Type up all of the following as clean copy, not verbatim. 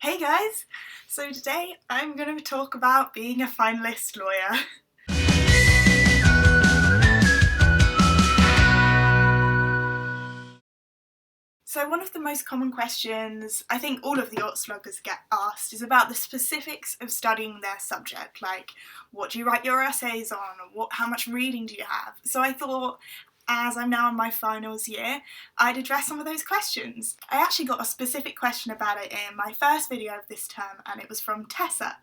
Hey guys! So today I'm going to talk about being a finalist lawyer. So one of the most common questions I think all of the Oxvloggers get asked is about the specifics of studying their subject, like what do you write your essays on, how much reading do you have? So I thought, as I'm now in my finals year, I'd address some of those questions. I actually got a specific question about it in my first video of this term, and it was from Tessa.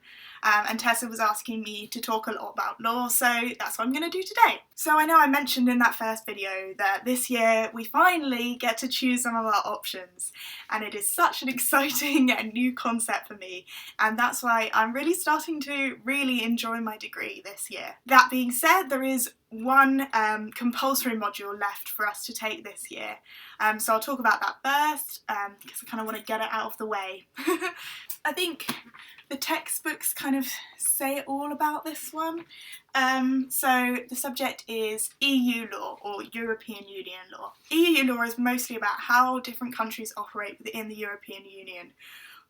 And Tessa was asking me to talk a lot about law, so that's what I'm going to do today. So I know I mentioned in that first video that this year we finally get to choose some of our options, and it is such an exciting and new concept for me, and that's why I'm really starting to really enjoy my degree this year. That being said, there is one compulsory module left for us to take this year, so I'll talk about that first because I kind of want to get it out of the way. I think the textbooks kind of say it all about this one. So the subject is EU law, or European Union law. EU law is mostly about how different countries operate within the European Union.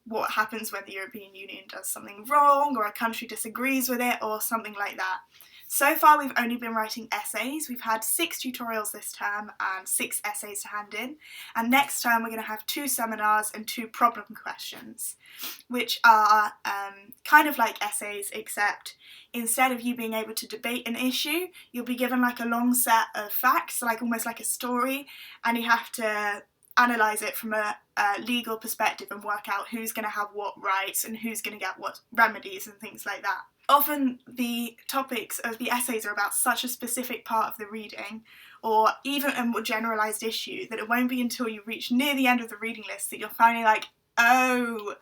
What happens when the European Union does something wrong, or a country disagrees with it, or something like that. So far we've only been writing essays. We've had 6 tutorials this term and 6 essays to hand in, and next term we're going to have 2 seminars and 2 problem questions, which are kind of like essays, except instead of you being able to debate an issue, you'll be given like a long set of facts, like almost like a story, and you have to analyse it from a legal perspective and work out who's going to have what rights and who's going to get what remedies and things like that. Often the topics of the essays are about such a specific part of the reading, or even a more generalised issue, that it won't be until you reach near the end of the reading list that you're finally like, oh,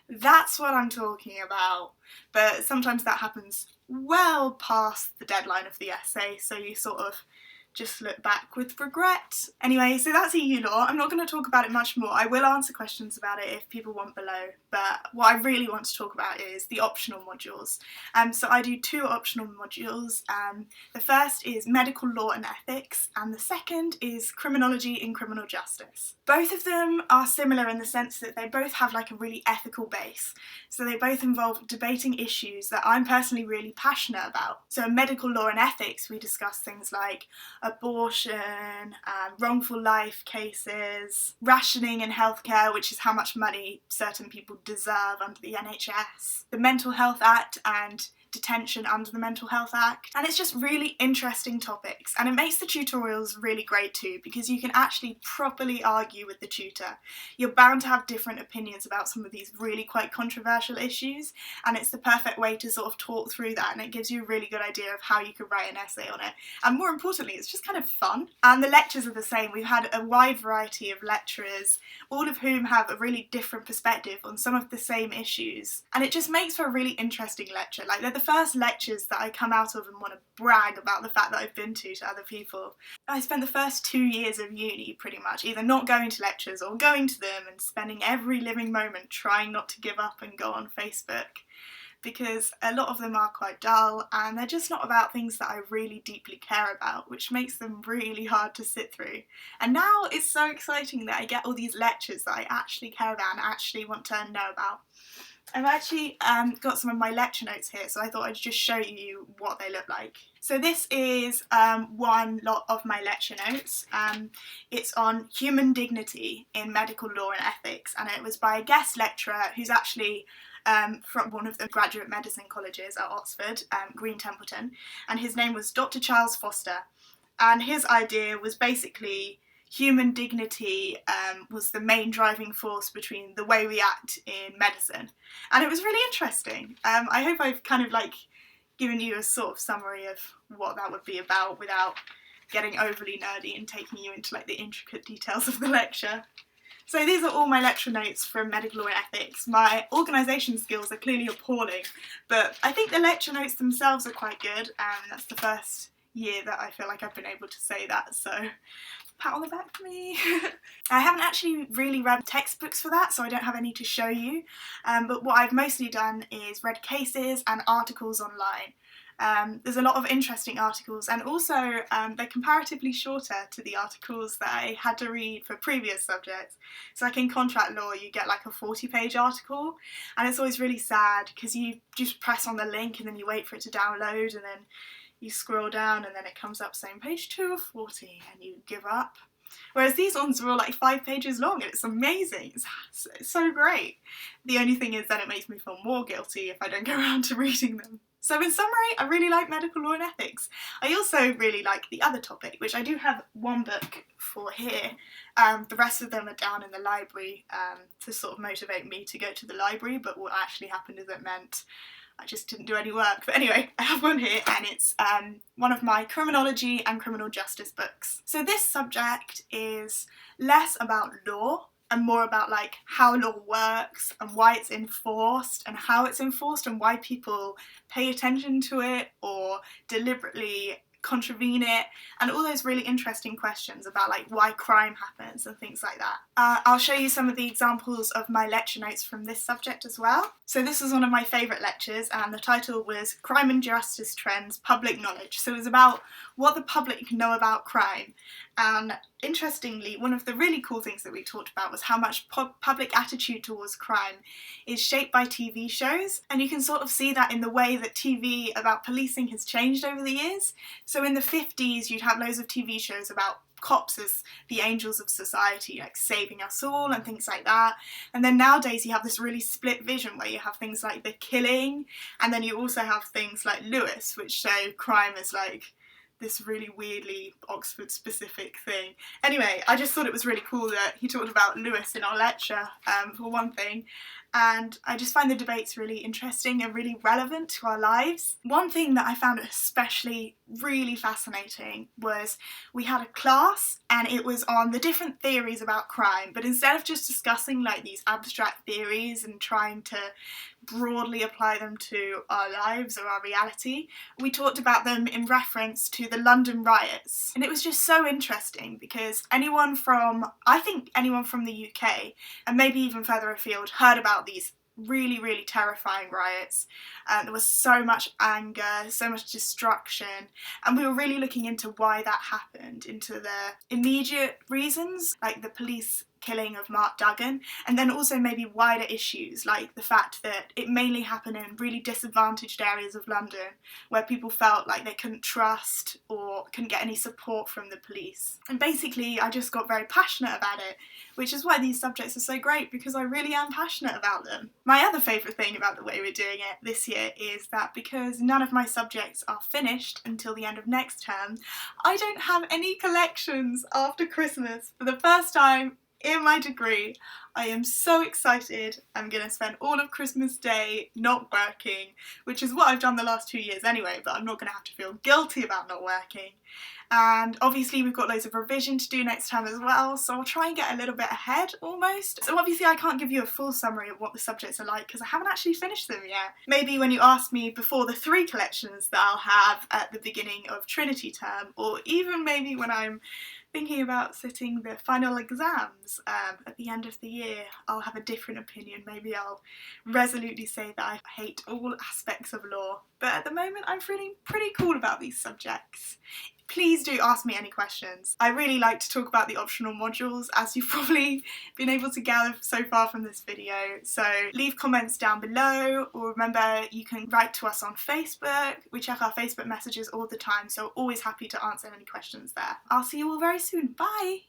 that's what I'm talking about. But sometimes that happens well past the deadline of the essay, so you sort of just look back with regret. Anyway, so that's EU law. I'm not going to talk about it much more. I will answer questions about it if people want below, but what I really want to talk about is the optional modules. So I do 2 optional modules. The first is medical law and ethics, and the second is criminology and criminal justice. Both of them are similar in the sense that they both have like a really ethical base. So they both involve debating issues that I'm personally really passionate about. So in medical law and ethics, we discuss things like abortion, wrongful life cases, rationing in healthcare, which is how much money certain people deserve under the NHS, the Mental Health Act and detention under the Mental Health Act, and it's just really interesting topics, and it makes the tutorials really great too, because you can actually properly argue with the tutor. You're bound to have different opinions about some of these really quite controversial issues, and it's the perfect way to sort of talk through that, and it gives you a really good idea of how you could write an essay on it, and more importantly, it's just kind of fun. And the lectures are the same. We've had a wide variety of lecturers, all of whom have a really different perspective on some of the same issues, and it just makes for a really interesting lecture. Like, they're the first lectures that I come out of and want to brag about the fact that I've been to other people. I spent the first 2 years of uni pretty much either not going to lectures or going to them and spending every living moment trying not to give up and go on Facebook, because a lot of them are quite dull and they're just not about things that I really deeply care about, which makes them really hard to sit through. And now it's so exciting that I get all these lectures that I actually care about and actually want to know about. I've actually got some of my lecture notes here, so I thought I'd just show you what they look like. So this is one lot of my lecture notes. It's on human dignity in medical law and ethics, and it was by a guest lecturer who's actually from one of the graduate medicine colleges at Oxford, Green Templeton, and his name was Dr. Charles Foster, and his idea was basically human dignity was the main driving force between the way we act in medicine, and it was really interesting. I hope I've kind of like given you a sort of summary of what that would be about without getting overly nerdy and taking you into like the intricate details of the lecture. So these are all my lecture notes from medical law and ethics. My organisation skills are clearly appalling, but I think the lecture notes themselves are quite good, and that's the first year that I feel like I've been able to say that, so pat on the back for me. I haven't actually really read textbooks for that, so I don't have any to show you, but what I've mostly done is read cases and articles online. There's a lot of interesting articles, and also they're comparatively shorter to the articles that I had to read for previous subjects. So like in contract law, you get like a 40-page article, and it's always really sad because you just press on the link and then you wait for it to download, and then you scroll down and then it comes up saying page 2 of 40 and you give up. Whereas these ones are all like 5 pages long, and it's amazing. It's so great. The only thing is then it makes me feel more guilty if I don't go around to reading them. So in summary, I really like medical law and ethics. I also really like the other topic, which I do have one book for here. The rest of them are down in the library to sort of motivate me to go to the library, but what actually happened is it meant I just didn't do any work. But anyway, I have one here, and it's one of my criminology and criminal justice books. So this subject is less about law and more about like how law works and why it's enforced and how it's enforced and why people pay attention to it or deliberately contravene it, and all those really interesting questions about like why crime happens and things like that. I'll show you some of the examples of my lecture notes from this subject as well. So this was one of my favourite lectures, and the title was Crime and Justice Trends, Public Knowledge. So it was about what the public know about crime. And interestingly, one of the really cool things that we talked about was how much public attitude towards crime is shaped by TV shows, and you can sort of see that in the way that TV about policing has changed over the years. So in the 50s you'd have loads of TV shows about cops as the angels of society, like saving us all and things like that. And then nowadays you have this really split vision where you have things like The Killing, and then you also have things like Lewis, which show crime as like this really weirdly Oxford specific thing. Anyway, I just thought it was really cool that he talked about Lewis in our lecture, for one thing, and I just find the debates really interesting and really relevant to our lives. One thing that I found especially really fascinating was we had a class and it was on the different theories about crime, but instead of just discussing like these abstract theories and trying to broadly apply them to our lives or our reality, we talked about them in reference to the London riots. And it was just so interesting because I think anyone from the UK, and maybe even further afield, heard about these really, really terrifying riots. There was so much anger, so much destruction, and we were really looking into why that happened, into the immediate reasons, like the police killing of Mark Duggan, and then also maybe wider issues like the fact that it mainly happened in really disadvantaged areas of London where people felt like they couldn't trust or couldn't get any support from the police. And basically I just got very passionate about it, which is why these subjects are so great, because I really am passionate about them. My other favourite thing about the way we're doing it this year is that because none of my subjects are finished until the end of next term, I don't have any collections after Christmas. For the first time in my degree, I am so excited. I'm going to spend all of Christmas Day not working, which is what I've done the last 2 years anyway, but I'm not going to have to feel guilty about not working. And obviously we've got loads of revision to do next time as well, so I'll try and get a little bit ahead almost. So obviously I can't give you a full summary of what the subjects are like because I haven't actually finished them yet. Maybe when you ask me before the 3 collections that I'll have at the beginning of Trinity term, or even maybe when I'm thinking about sitting the final exams at the end of the year, I'll have a different opinion. Maybe I'll resolutely say that I hate all aspects of law. But at the moment I'm feeling pretty cool about these subjects. Please do ask me any questions. I really like to talk about the optional modules, as you've probably been able to gather so far from this video. So leave comments down below, or remember you can write to us on Facebook. We check our Facebook messages all the time, so always happy to answer any questions there. I'll see you all very soon. Bye!